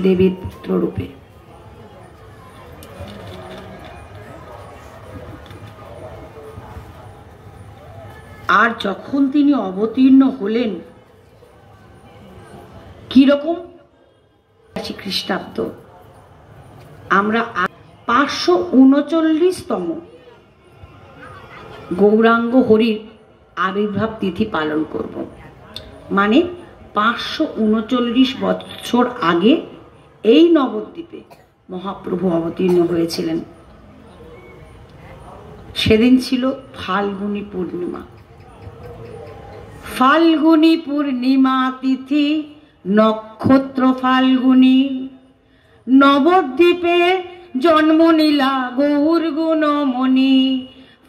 দেবীর পুত্র রূপে। আর যখন তিনি অবতীর্ণ হলেন কিরকম খ্রিস্টাব্দ, আমরা 539তম গৌরাঙ্গ হরির আবির্ভাব তিথি পালন করব। মানে 539 বছর আগে এই নবদ্বীপে মহাপ্রভু অবতীর্ণ হয়েছিলেন। সেদিন ছিল ফাল্গুনী পূর্ণিমা। ফাল্গুনী পূর্ণিমা তিথি, নক্ষত্র ফাল্গুনী, নবদ্বীপে জন্ম নীলা গৌর গুণমণি।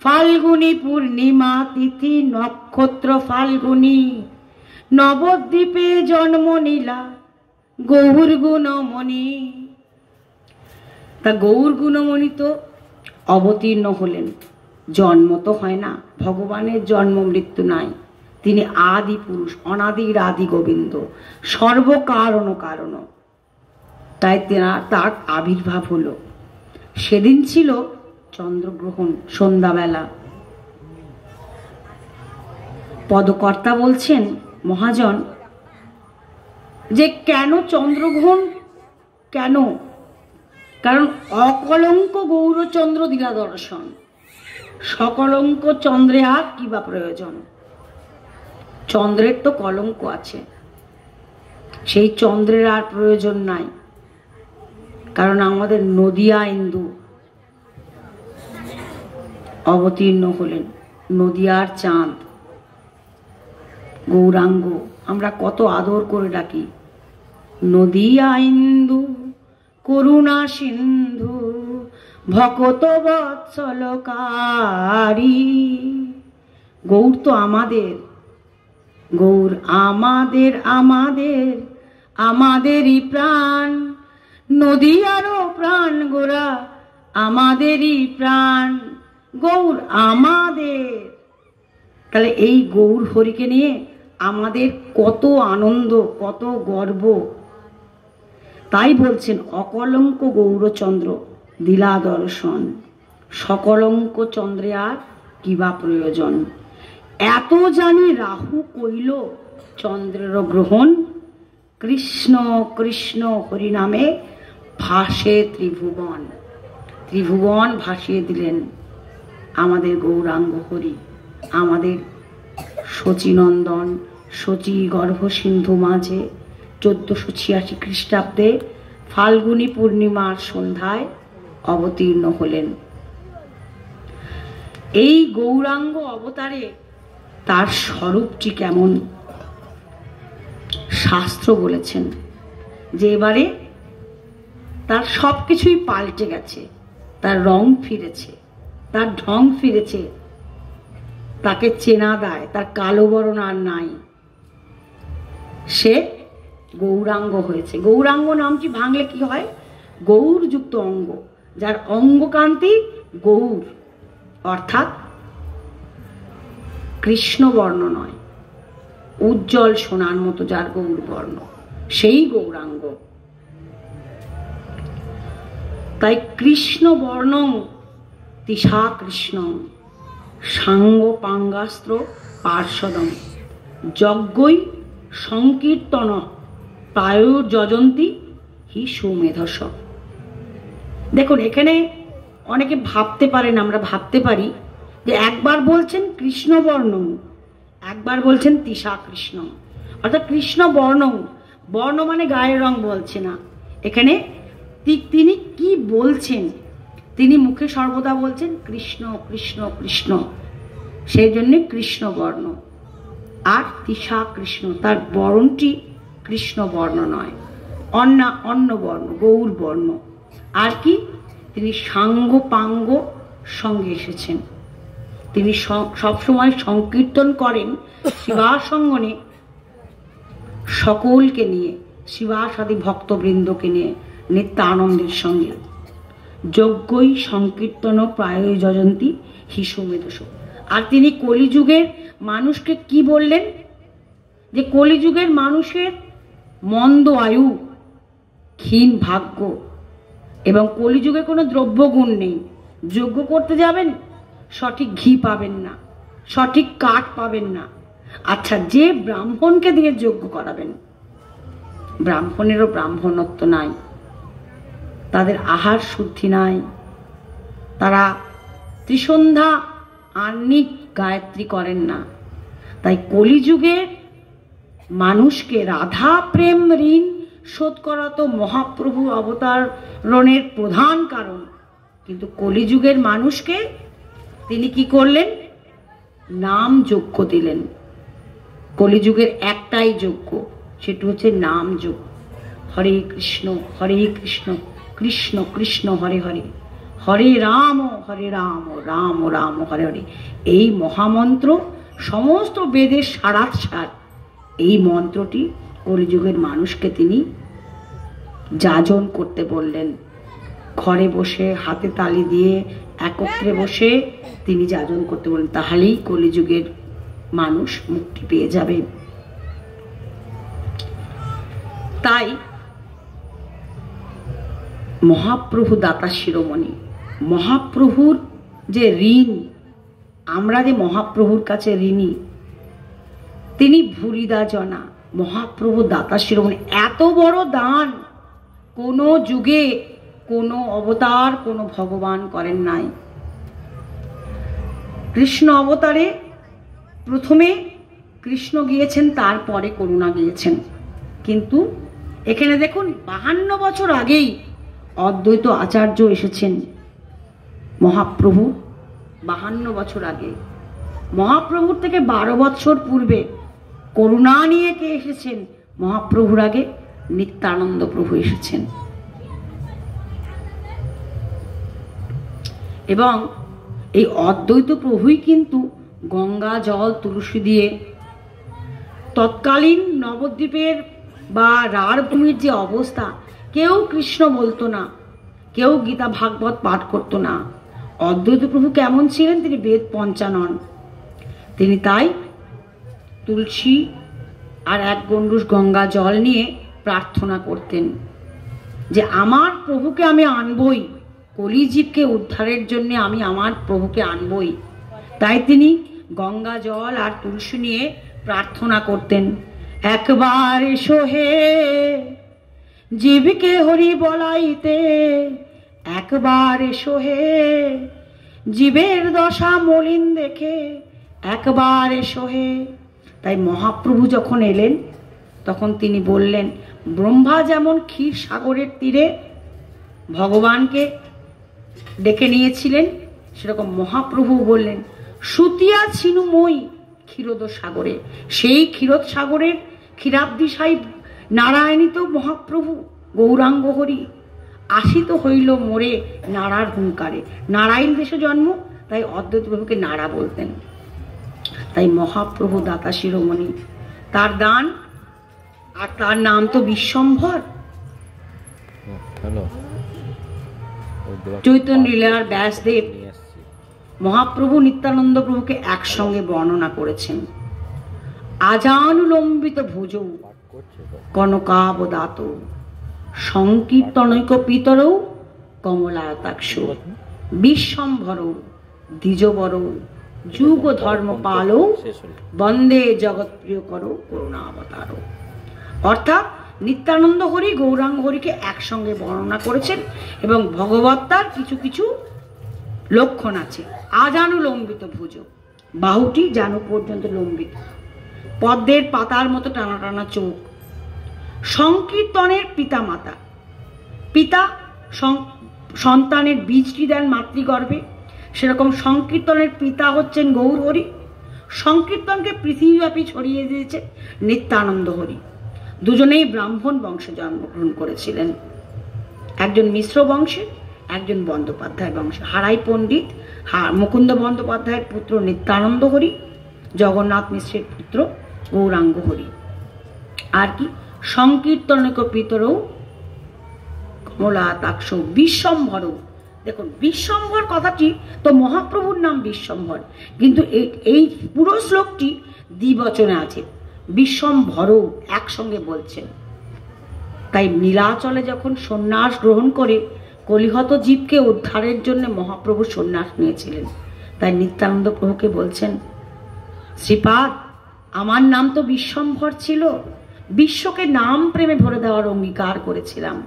ফাল্গুনী পূর্ণিমা তিথি, নক্ষত্র ফাল্গুনী, নবদ্বীপে জন্ম নীলা গৌর গুণমণি। তা গৌর গুণমণি তো অবতীর্ণ হলেন, জন্ম তো হয় না, ভগবানের জন্ম মৃত্যু নাই, তিনি আদি পুরুষ, অনাদির আদি গোবিন্দ, সর্বকারণ কারণ। তাই তার আবির্ভাব হলো। সেদিন ছিল চন্দ্রগ্রহণ, সন্ধ্যাবেলা। পদকর্তা বলছেন, মহাজন, যে কেন চন্দ্রগ্রহণ, কেন? কারণ অকলঙ্ক গৌরচন্দ্র দিলা দর্শন, সকলঙ্ক চন্দ্রে আর কি বা প্রয়োজন? চন্দ্রের তো কলঙ্ক আছে, সেই চন্দ্রের আর প্রয়োজন নাই। কারণ আমাদের নদিয়া ইন্দু অবতীর্ণ হলেন, নদিয়ার চাঁদ গৌরাঙ্গ, আমরা কত আদর করে ডাকি, নদিয়া ইন্দু করুণা সিন্ধু ভকত বৎসলকারী। গৌর তো আমাদের, গৌর আমাদের, আমাদের আমাদেরই প্রাণ, নদিয়ারও প্রাণ গোরা আমাদেরই প্রাণ, গৌর আমাদের। তাহলে এই গৌর হরিকে নিয়ে আমাদের কত আনন্দ, কত গর্ব। তাই বলছেন, অকলঙ্ক গৌরচন্দ্র দিলা দর্শন, সকলঙ্ক চন্দ্রে আর কিবা প্রয়োজন। এত জানি রাহু কইল চন্দ্রের গ্রহণ, কৃষ্ণ কৃষ্ণ হরি নামে ভাসে ত্রিভুবন। ত্রিভুবন ভাসিয়ে দিলেন আমাদের গৌরাঙ্গ হরি, আমাদের শচীনন্দন, শচী গর্ভ সিন্ধু মাঝে 1486 খ্রিস্টাব্দে ফাল্গুনী পূর্ণিমার সন্ধ্যায় অবতীর্ণ হলেন। এই গৌরাঙ্গ অবতারে তার স্বরূপটি কেমন? শাস্ত্র বলেছেন যে এবারে তার সবকিছুই পাল্টে গেছে, তার রং ফিরেছে, তার ঢং ফিরেছে, তাকে চেনা দেয়, তার কালো বরণ আর নাই, সে গৌরাঙ্গ হয়েছে। গৌরাঙ্গ নামটি ভাঙলে কি হয়? গৌরযুক্ত অঙ্গ, যার অঙ্গকান্তি গৌর, অর্থাৎ কৃষ্ণ বর্ণ নয়, উজ্জ্বল সোনার মতো যার গৌর বর্ণ, সেই গৌরাঙ্গ। তাই কৃষ্ণ বর্ণং তিসা কৃষ্ণ সাঙ্গ পাঙ্গাস্ত্র পার্শ্বদম যজ্ঞই সংকীর্তন প্রায় যজন্তি হি সুমেধস। দেখুন, এখানে অনেকে ভাবতে পারেন, আমরা ভাবতে পারি যে একবার বলছেন কৃষ্ণ বর্ণ, একবার বলছেন তিসা কৃষ্ণ, অর্থাৎ কৃষ্ণ বর্ণ, বর্ণ মানে গায়ের রং বলছে না। এখানে তিনি কি বলছেন? তিনি মুখে সর্বদা বলছেন কৃষ্ণ কৃষ্ণ কৃষ্ণ, সেই জন্য কৃষ্ণ বর্ণ। আর তিসা কৃষ্ণ, তার বর্ণটি কৃষ্ণ বর্ণ নয়, অন্য বর্ণ, গৌর বর্ণ। আর কি? তিনি সাঙ্গ পাঙ্গ সঙ্গে এসেছেন। তিনি সবসময় সংকীর্তন করেন শিবাসঙ্গনে, সকলকে নিয়ে, শিবাসাদি ভক্তবৃন্দকে নিয়ে নিত্যানন্দের সঙ্গে। যজ্ঞই সংকীর্তন প্রায় যজন্তি হি সুমেধস। আর তিনি কলিযুগের মানুষকে কি বললেন? যে কলিযুগের মানুষের মন্দ আয়ু, ক্ষীণ ভাগ্য এবং কলিযুগে কোনো দ্রব্যগুণ নেই। যজ্ঞ করতে যাবেন, সঠিক ঘি পাবেন না, সঠিক কাঠ পাবেন না। আচ্ছা, যে ব্রাহ্মণকে দিয়ে যজ্ঞ করাবেন, ব্রাহ্মণেরও ব্রাহ্মণত্ব নাই, তাদের আহার শুদ্ধি নাই, তারা ত্রিসন্ধ্যা আহ্নিক গায়ত্রী করেন না। তাই কলিযুগের মানুষকে রাধা প্রেম ঋণ শোধ করা তো মহাপ্রভু অবতারণের প্রধান কারণ, কিন্তু কলিযুগের মানুষকে তিনি কি করলেন? নাম যজ্ঞ দিলেন। কলিযুগের একটাই যজ্ঞ, সেটা হচ্ছে নাম যজ্ঞ। হরে কৃষ্ণ কৃষ্ণ কৃষ্ণ হরে হরে, হরে রাম রাম রাম হরে হরে। এই মহামন্ত্র সমস্ত বেদের সারাৎসার। এই মন্ত্রটি কলিযুগের মানুষকে তিনি যাজন করতে বললেন। ঘরে বসে হাতে তালি দিয়ে একত্রে বসে তিনি যাজন করতে বললেন, তাহলেই কলিযুগের মানুষ মুক্তি পেয়ে যাবে। তাই মহাপ্রভু দাতা শিরোমণি, মহাপ্রভুর যে ঋণ, আমরা যে মহাপ্রভুর কাছে ঋণী, তিনি ভুলিদা জনা। মহাপ্রভু দাতা শিরোমণি এত বড় দান কোনো যুগে কোনো অবতার কোনো ভগবান করেন নাই। কৃষ্ণ অবতারে প্রথমে কৃষ্ণ গিয়েছেন, তারপরে করুণা গিয়েছেন। কিন্তু এখানে দেখুন 52 বছর আগেই অদ্বৈত আচার্য এসেছেন। মহাপ্রভু 52 বছর আগে, মহাপ্রভুর থেকে 12 বছর পূর্বে করুণা নিয়ে কে এসেছেন? মহাপ্রভুর আগে নিত্যানন্দ প্রভু এসেছেন। এবং এই অদ্বৈত প্রভুই কিন্তু গঙ্গা জল তুলসী দিয়ে তৎকালীন নবদ্বীপের বা রাঢ় ভূমির যে অবস্থা, কেউ কৃষ্ণ বলতো না, কেউ গীতা ভাগবত পাঠ করতো না। অদ্বৈত প্রভু কেমন ছিলেন? তিনি বেদ পঞ্চানন। তিনি তাই তুলসী আর 1 গণ্ডূষ গঙ্গা জল নিয়ে প্রার্থনা করতেন যে আমার প্রভুকে আমি আনবই, কলিজীবকে উদ্ধারের জন্য আমি আমার প্রভুকে আনবই। তাই তিনি গঙ্গা জল আর তুলসী নিয়ে প্রার্থনা করতেন, একবার এসো হে জীবকে হরি বলাইতে, একবার এসো হে জীবের দশা মলিন দেখে, একবার এসো হে। তাই মহাপ্রভু যখন এলেন তখন তিনি বললেন, ব্রহ্মা যেমন ক্ষীর সাগরের তীরে ভগবানকে ডেকে নিয়েছিলেন, সেরকম মহাপ্রভু বললেন, সুতিয়া ছিনু মই ক্ষীরোদ সাগরে। সেই ক্ষীরোদ সাগরের ক্ষীরাব্দি সাই নারায়ণী তো মহাপ্রভু গৌরাঙ্গ হরি। আসিত হইল মোরে নাড়ার হুঙ্কারে। নারায়ণ দেশে জন্ম, তাই অদ্বৈত প্রভুকে নাড়া বলতেন। তাই মহাপ্রভু দাতা শিরোমণি, তার দান, আর তার নাম তো বিশ্বম্ভর। চৈতন্য লীলার ব্যাসদেব মহাপ্রভু নিত্যানন্দ প্রভুকে একসঙ্গে বর্ণনা করেছেন। আজানুলম্বিত ভুজ কনকাবদাত সংকীর্তনৈক পিতরৌ কমলায়তাক্ষ বিশ্বম্ভর দ্বিজবর যুগ ধর্ম পালৌ বন্দে জগৎ প্রিয় করো করুণাবতার। অর্থাৎ নিত্যানন্দ হরি গৌরাঙ্গ হরিকে একসঙ্গে বর্ণনা করেছেন এবং ভগবত্তার কিছু কিছু লক্ষণ আছে। আজানুলম্বিত ভুজ, বাহুটি জানু পর্যন্ত লম্বিত, পদ্মের পাতার মতো টানা টানা চোখ। সংকীর্তনের পিতা মাতা, পিতা সন্তানের বীজটি দেন মাতৃগর্ভে, সেরকম সংকীর্তনের পিতা হচ্ছেন গৌর হরি। সংকীর্তনকে পৃথিবীব্যাপী ছড়িয়ে দিয়েছে নিত্যানন্দ হরি। দুজনেই ব্রাহ্মণ বংশে জন্মগ্রহণ করেছিলেন, একজন মিশ্র বংশে, একজন বন্দ্যোপাধ্যায় বংশে। হারাই পণ্ডিত মুকুন্দ বন্দ্যোপাধ্যায়ের পুত্র নিত্যানন্দ হরি, জগন্নাথ মিশ্রের পুত্র গৌরাঙ্গ হরি। আর কি সংকীর্তনক পিতরৌ কমলায়তাক্ষ বিশ্বম্ভরৌ। দেখুন, বিশ্বম্ভর কথাটি তো মহাপ্রভুর নাম বিশ্বম্ভর, কিন্তু এই পুরো শ্লোকটি দ্বিবচনে আছে। বিশ্বম্ভরৌ একসঙ্গে বলছেন। তাই নীলাচলে যখন সন্ন্যাস গ্রহণ করে কলিহত জীবকে উদ্ধারের জন্য মহাপ্রভু সন্ন্যাস নিয়েছিলেন। তাই নিত্যানন্দ প্রভুকে বলছেন, শ্রীপাদ, আমার নাম তো বিশ্বম্ভর ছিল, বিশ্বকে নাম প্রেমে ভরে দেওয়ার অঙ্গীকার করেছিলাম,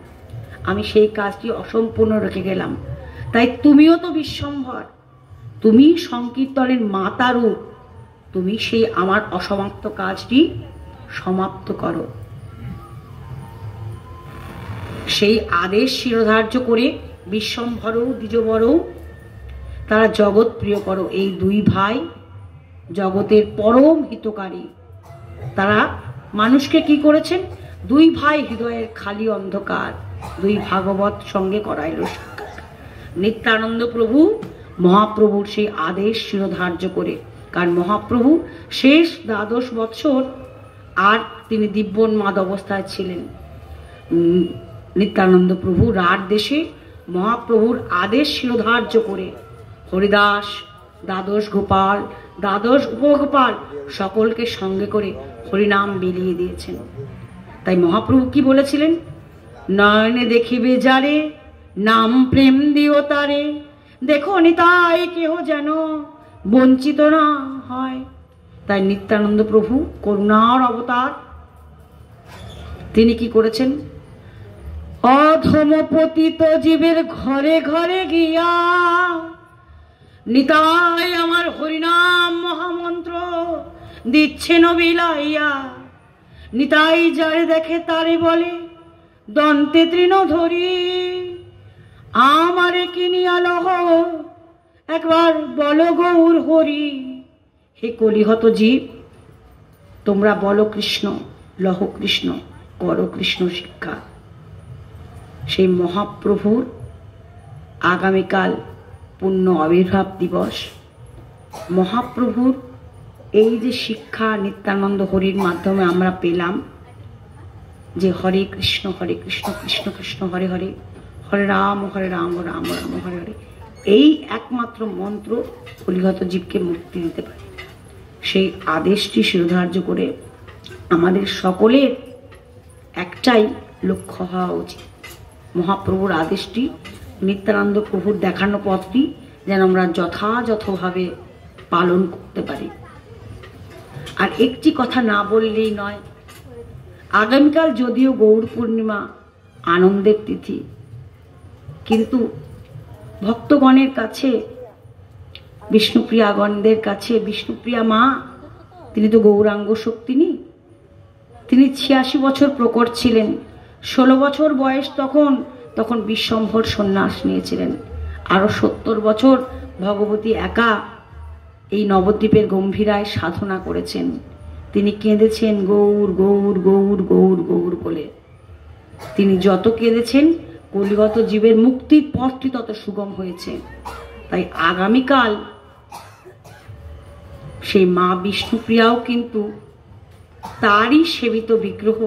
আমি সেই কাজটি অসম্পূর্ণ রেখে গেলাম। তাই তুমিও তো বিশ্বম্ভর, তুমি সংকীর্তনের মাতা রূপ, তুমি সেই আমার অসমাপ্ত কাজটি সমাপ্ত করো। সেই আদেশ শিরোধার্য করে বিশ্বম্ভরও দ্বিজবরও তারা জগৎ প্রিয় করো, এই দুই ভাই জগতের পরম হিতকারী। তারা মানুষকে কি করেছেন? দুই ভাই হৃদয়ের খালি অন্ধকার, দুই ভাগবত সঙ্গে করাইল সাক্ষাৎ। নিত্যানন্দ প্রভু মহাপ্রভুর সেই আদেশ শিরোধার্য করে, কারণ মহাপ্রভু শেষ 12 বৎসর আর তিনি দিব্যোন্মাদ অবস্থায় ছিলেন। নিত্যানন্দ প্রভু রার দেশে মহাপ্রভুর আদেশ শিরোধার্য করে হরিদাস, দ্বাদশ গোপাল, দ্বাদশ উপগোপাল সকলকে সঙ্গে করে হরিনাম বিলিয়ে দিয়েছেন। তাই মহাপ্রভু কি বলেছিলেন? নয়নে দেখিবে যারে, নাম প্রেম দিও তারে, দেখো নিতাই কেহ যেন বঞ্চিত না হয়। তাই নিত্যানন্দ প্রভু করুণার অবতার, তিনি কি করেছেন? অধম পতিত জীবের ঘরে ঘরে গিয়া নিতাই আমার হরিনাম মহামন্ত্র দিচ্ছেন বিলাইয়া, নিতাই যারে দেখে তারে বলে দন্তে তৃণ ধরি, আমারে কিনিয়া লহ একবার বলো গৌর হরি। হে কলিহত জীব, তোমরা বলো কৃষ্ণ, লহ কৃষ্ণ, করো কৃষ্ণ শিক্ষা। সেই মহাপ্রভুর আগামীকাল পূর্ণ আবির্ভাব দিবস। মহাপ্রভুর এই যে শিক্ষা নিত্যানন্দ হরির মাধ্যমে আমরা পেলাম, যে হরে কৃষ্ণ কৃষ্ণ কৃষ্ণ হরে হরে, হরে রাম রাম রাম হরে হরে, এই একমাত্র মন্ত্র কলিহত জীবকে মুক্তি দিতে পারে। সেই আদেশটি শিরোধার্য করে আমাদের সকলের একটাই লক্ষ্য হওয়া উচিত, মহাপ্রভুর আদেশটি, নিত্যানন্দ প্রভুর দেখানো পথটি যেন আমরা যথাযথভাবে পালন করতে পারি। আর একটি কথা না বললেই নয়, আগামীকাল যদিও গৌর পূর্ণিমা, আনন্দের তিথি, কিন্তু ভক্তগণের কাছে, বিষ্ণুপ্রিয়াগণদের কাছে বিষ্ণুপ্রিয়া মা, তিনি তো গৌরাঙ্গ শক্তিনী, তিনি 86 বছর প্রকট ছিলেন। 16 বছর বয়স তখন বিশ্বম্ভর সন্ন্যাস নিয়েছিলেন। আরো 70 বছর ভগবতী একা এই নবদ্বীপের গম্ভীরায় সাধনা করেছেন। তিনি কেঁদেছেন গৌর গৌর গৌর গৌর গৌর বলে। তিনি যত কেঁদেছেন কলিগত জীবের মুক্তির পথটি তত সুগম হয়েছে। তাই আগামীকাল সেই মা বিষ্ণুপ্রিয়াও কিন্তু তারই সেবিত বিগ্রহ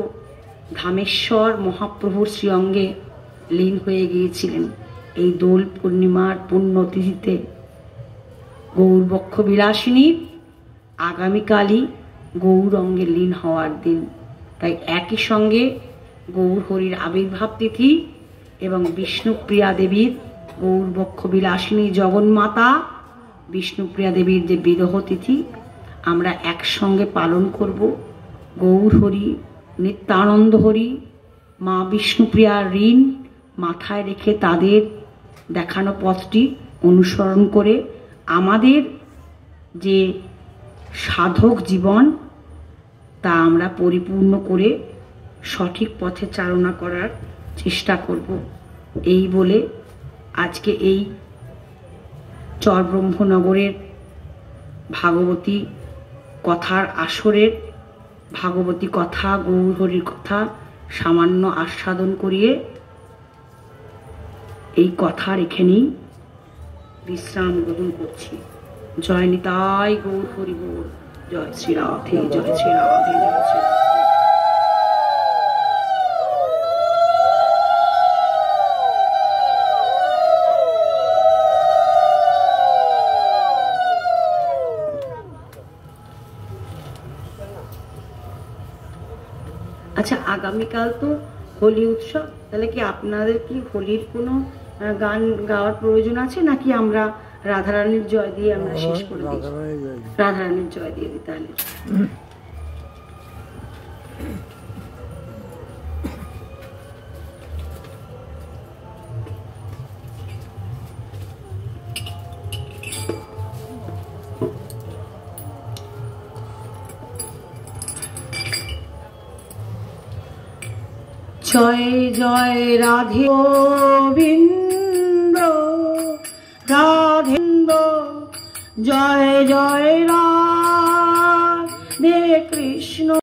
ধামেশ্বর মহাপ্রভুর শ্রীঅঙ্গে লীন হয়ে গিয়েছিলেন এই দোল পূর্ণিমার পুণ্যতিথিতে। গৌরবক্ষ বিলাসিনীর আগামীকালই গৌর অঙ্গে লীন হওয়ার দিন। তাই একই সঙ্গে গৌর হরির আবির্ভাব তিথি এবং বিষ্ণুপ্রিয়া দেবীর, গৌরবক্ষ বিলাসিনী জগন্মাতা বিষ্ণুপ্রিয়া দেবীর যে বিরহ তিথি আমরা একসঙ্গে পালন করব। গৌর হরি, নিত্যানন্দ হরি, মা বিষ্ণুপ্রিয়ার ঋণ মাথায় রেখে তাদের দেখানো পথটি অনুসরণ করে আমাদের যে সাধক জীবন তা আমরা পরিপূর্ণ করে সঠিক পথে চালনা করার চেষ্টা করব। এই বলে আজকে এই চরব্রহ্মনগরের ভাগবতী কথার আসরের ভাগবতী কথা, গৌর হরির কথা সামান্য আস্বাদন করিয়ে এই কথার এখানেই বিশ্রাম গ্রহণ করছি। জয় নিতাই গৌর হরি বল, জয় শ্রী রাধে, জয় শ্রী রাধে, জয় শ্রী রাধে। আচ্ছা, আগামীকাল তো হোলি উৎসব, তাহলে কি আপনাদের কি হোলির কোনো গান গাওয়ার প্রয়োজন আছে, নাকি আমরা রাধারানীর জয় দিয়ে আমরা শেষ করে দিই? রাধারানীর জয় দিয়ে দিই তাহলে। জয় জয় রাধে গোবিন্দ রাধেন্দ্র, জয় জয় রাধে।